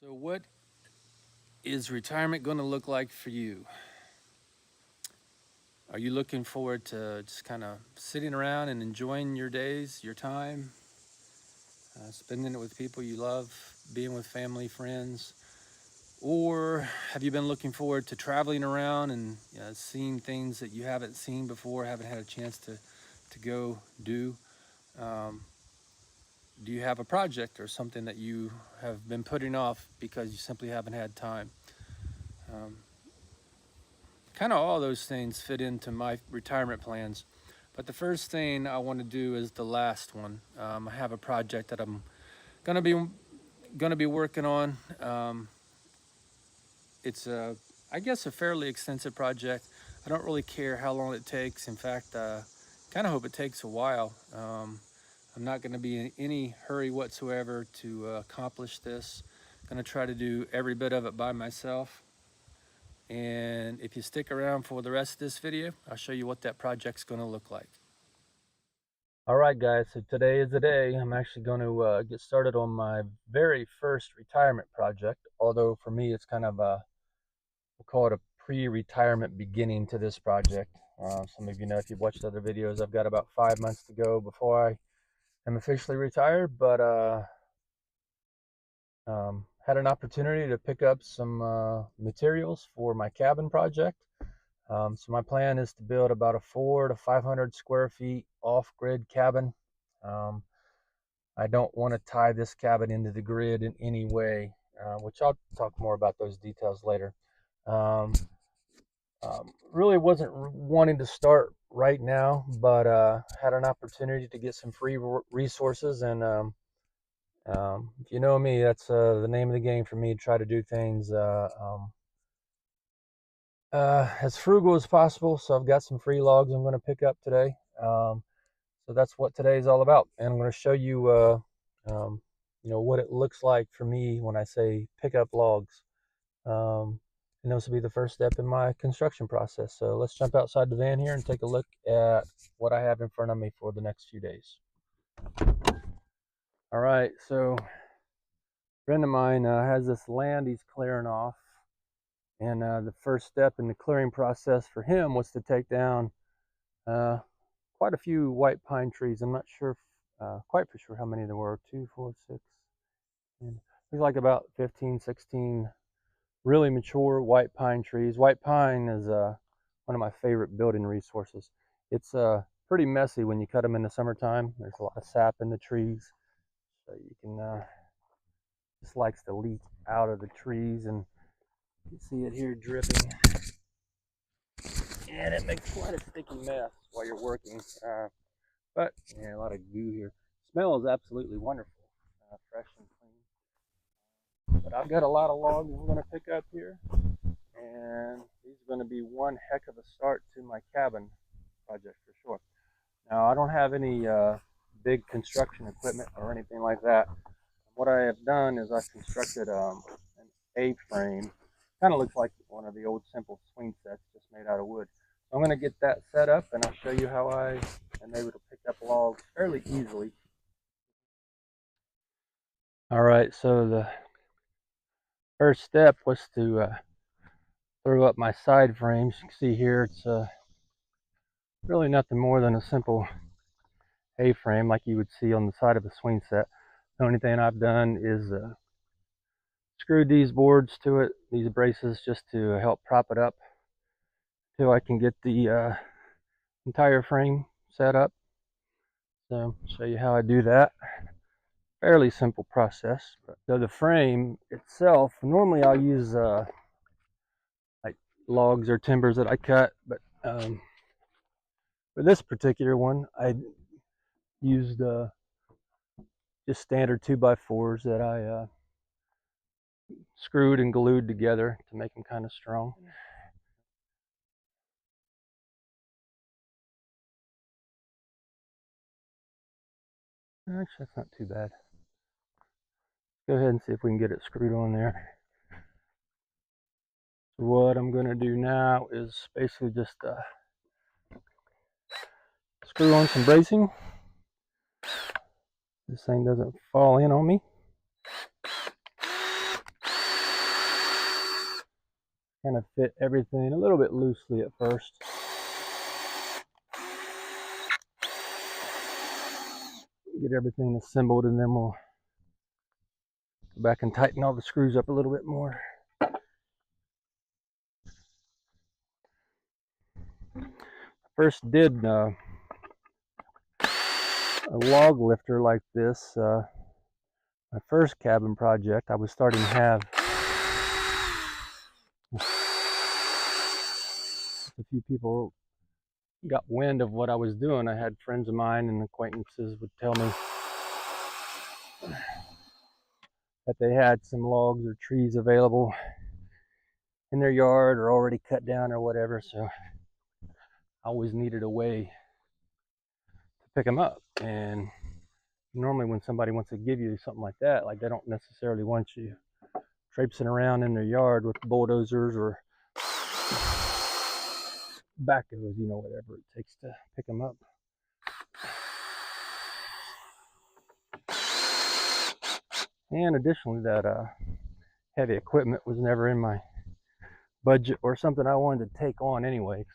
So what is retirement going to look like for you? Are you looking forward to just kind of sitting around and enjoying your days, your time, spending it with people you love, being with family, friends? Or have you been looking forward to traveling around and seeing things that you haven't seen before, haven't had a chance to go do? Um, do you have a project or something that you have been putting off because you simply haven't had time? Um, Kind of all those things fit into my retirement plans. But the first thing I want to do is the last one. I have a project that I'm gonna be gonna be working on. It's I guess a fairly extensive project. I don't really care how long it takes. In fact, kind of hope it takes a while. I'm not going to be in any hurry whatsoever to accomplish this. I'm going to try to do every bit of it by myself. And if you stick around for the rest of this video, I'll show you what that project's going to look like. All right, guys, so today is the day. I'm actually going to get started on my very first retirement project, although for me it's kind of a, we'll call it a pre-retirement beginning to this project. Some of you know, if you've watched other videos, I've got about 5 months to go before I am officially retired, but had an opportunity to pick up some materials for my cabin project. So my plan is to build about a 400 to 500 square feet off-grid cabin. I don't want to tie this cabin into the grid in any way, which I'll talk more about those details later. Really wasn't wanting to start right now, but had an opportunity to get some free resources. And if you know me, that's the name of the game for me, to try to do things as frugal as possible. So I've got some free logs I'm going to pick up today. So that's what today is all about. And I'm going to show you, what it looks like for me when I say pick up logs. And this will be the first step in my construction process. So let's jump outside the van here and take a look at what I have in front of me for the next few days. All right, so a friend of mine has this land he's clearing off. And the first step in the clearing process for him was to take down quite a few white pine trees. I'm not sure, quite for sure how many there were. 2, 4, 6, and there's like about 15, 16 really mature white pine trees. White pine is one of my favorite building resources. It's pretty messy when you cut them in the summertime. There's a lot of sap in the trees, so you can just likes to leak out of the trees, and you can see it here dripping, and it makes quite a sticky mess while you're working. But yeah, a lot of goo here. Smell is absolutely wonderful, fresh and clean. But I've got a lot of logs I'm going to pick up here, and these are going to be one heck of a start to my cabin project for sure. Now, I don't have any big construction equipment or anything like that. What I have done is I've constructed an A-frame. Kind of looks like one of the old simple swing sets, just made out of wood. So I'm going to get that set up, and I'll show you how I am able to pick up logs fairly easily. All right, so the first step was to throw up my side frames. You can see here it's really nothing more than a simple A-frame like you would see on the side of a swing set. The only thing I've done is screwed these boards to it, these braces, just to help prop it up till I can get the entire frame set up. So I'll show you how I do that. Fairly simple process. So the frame itself, normally I'll use like logs or timbers that I cut, but for this particular one, I used just standard 2x4s that I screwed and glued together to make them kind of strong. Actually, that's not too bad. Go ahead and see if we can get it screwed on there. So what I'm going to do now is basically just screw on some bracing. This thing doesn't fall in on me. kind of fit everything a little bit loosely at first. Get everything assembled, and then we'll go back and tighten all the screws up a little bit more. First did a log lifter like this, my first cabin project. I was starting to have a few people got wind of what I was doing. I had friends of mine and acquaintances would tell me that they had some logs or trees available in their yard or already cut down or whatever, so I always needed a way to pick them up. And normally when somebody wants to give you something like that, like, they don't necessarily want you traipsing around in their yard with bulldozers or backhoes, you know, whatever it takes to pick them up. And additionally, that heavy equipment was never in my budget or something I wanted to take on anyway.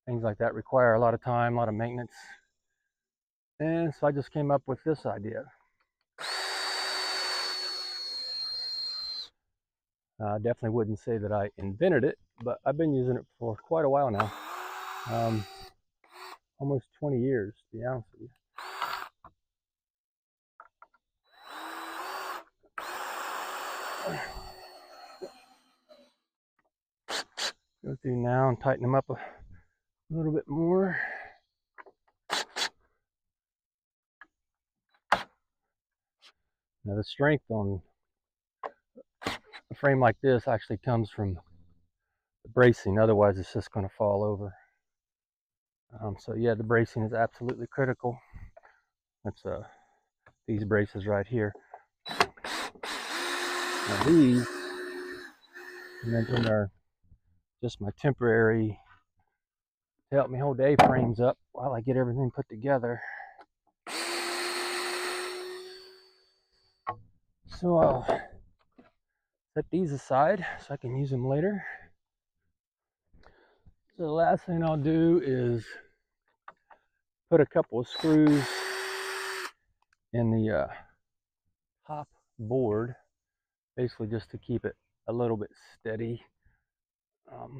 Things like that require a lot of time, a lot of maintenance. And so I just came up with this idea. I definitely wouldn't say that I invented it, but I've been using it for quite a while now. Almost 20 years, to be honest with you. Go through now and tighten them up a little bit more. Now, the strength on a frame like this actually comes from the bracing, otherwise it's just going to fall over. So yeah, the bracing is absolutely critical. That's these braces right here. Now these, I mentioned, are just my temporary to help me hold the A-frames up while I get everything put together. So I'll set these aside so I can use them later. So the last thing I'll do is put a couple of screws in the top board, basically just to keep it a little bit steady. Let's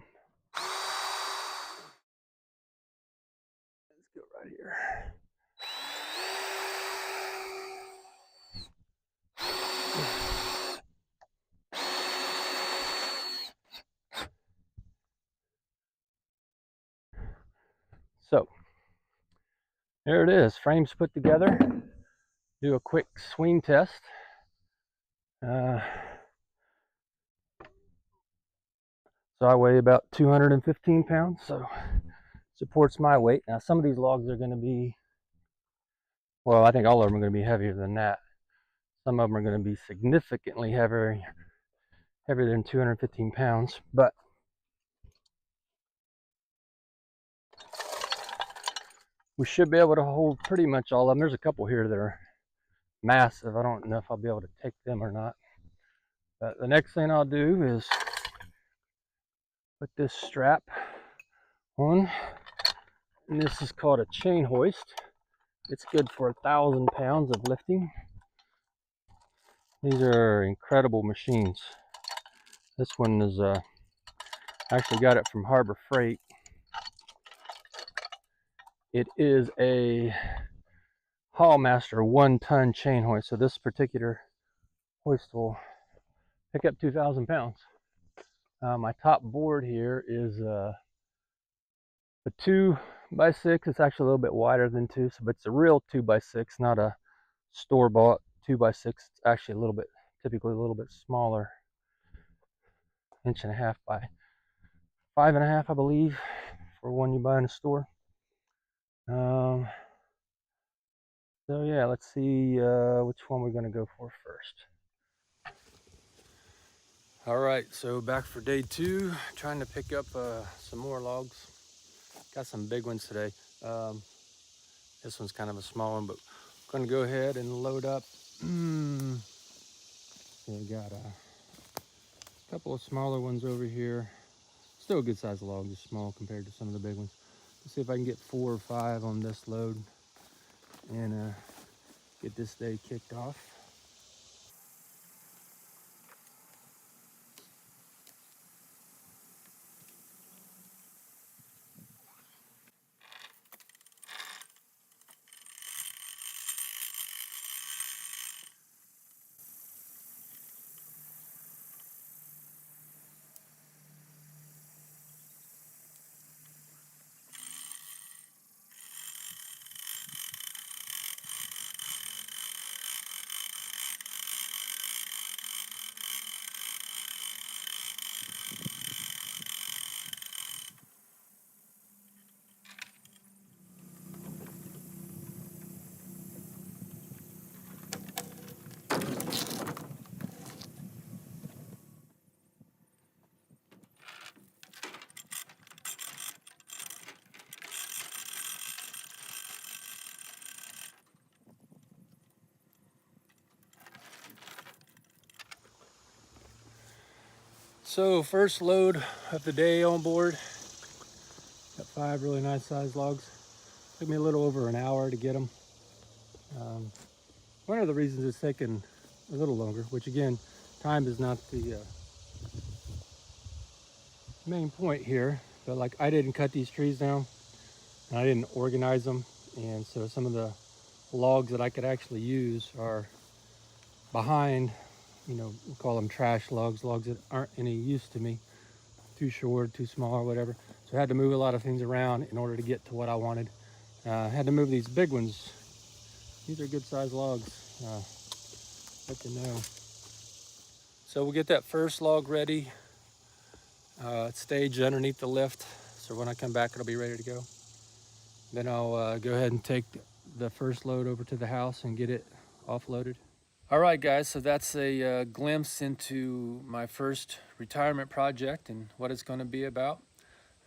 go right here. So there it is, frames put together. Do a quick swing test. So I weigh about 215 pounds, so supports my weight. Now some of these logs are going to be, well, I think all of them are going to be heavier than that. Some of them are going to be significantly heavier than 215 pounds, but we should be able to hold pretty much all of them. There's a couple here that are massive. I don't know if I'll be able to take them or not. But the next thing I'll do is put this strap on, and this is called a chain hoist. It's good for 1,000 pounds of lifting. These are incredible machines. This one is I actually got it from Harbor Freight. It is a Hallmaster 1-ton chain hoist. So this particular hoist will pick up 2,000 pounds. My top board here is a 2x6. It's actually a little bit wider than 2, but it's a real 2x6, not a store-bought 2x6. It's actually a little bit, typically a little bit smaller, 1.5 by 5.5, I believe, for one you buy in a store. So yeah, let's see which one we're gonna go for first. All right, so back for day 2, trying to pick up some more logs. Got some big ones today. This one's kind of a small one, but I'm gonna go ahead and load up. We got a couple of smaller ones over here. Still a good size log, just small compared to some of the big ones. Let's see if I can get 4 or 5 on this load and get this day kicked off. So first load of the day on board. Got 5 really nice sized logs. Took me a little over an hour to get them. One of the reasons it's taken a little longer, which again, time is not the main point here, but like I didn't cut these trees down and I didn't organize them, and so some of the logs that I could actually use are behind, you know, we call them trash logs, logs that aren't any use to me, too short, too small, or whatever. So I had to move a lot of things around in order to get to what I wanted. I had to move these big ones. These are good sized logs. Let you know. So we'll get that first log ready. It's staged underneath the lift, so when I come back it'll be ready to go. Then I'll go ahead and take the first load over to the house and get it offloaded. All right, guys, so that's a glimpse into my first retirement project and what it's going to be about.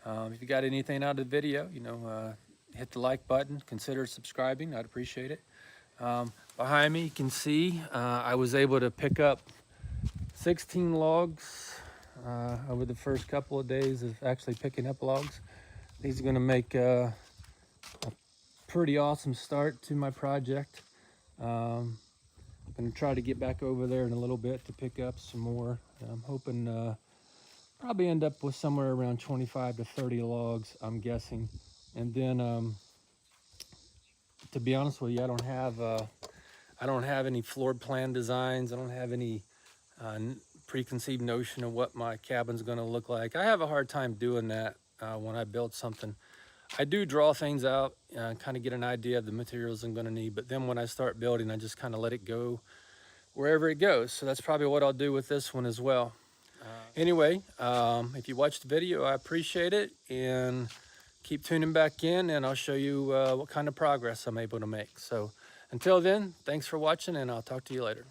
If you got anything out of the video, you know, hit the like button, consider subscribing. I'd appreciate it. Behind me, you can see I was able to pick up 16 logs over the first couple of days of actually picking up logs. These are going to make a pretty awesome start to my project. I'm going to try to get back over there in a little bit to pick up some more. I'm hoping probably end up with somewhere around 25 to 30 logs, I'm guessing. And then to be honest with you, I don't have any floor plan designs. I don't have any preconceived notion of what my cabin's going to look like. I have a hard time doing that when I build something. I do draw things out, kind of get an idea of the materials I'm going to need, but then when I start building, I just kind of let it go wherever it goes. So that's probably what I'll do with this one as well. Anyway, if you watched the video, I appreciate it, and keep tuning back in and I'll show you what kind of progress I'm able to make. So until then, thanks for watching, and I'll talk to you later.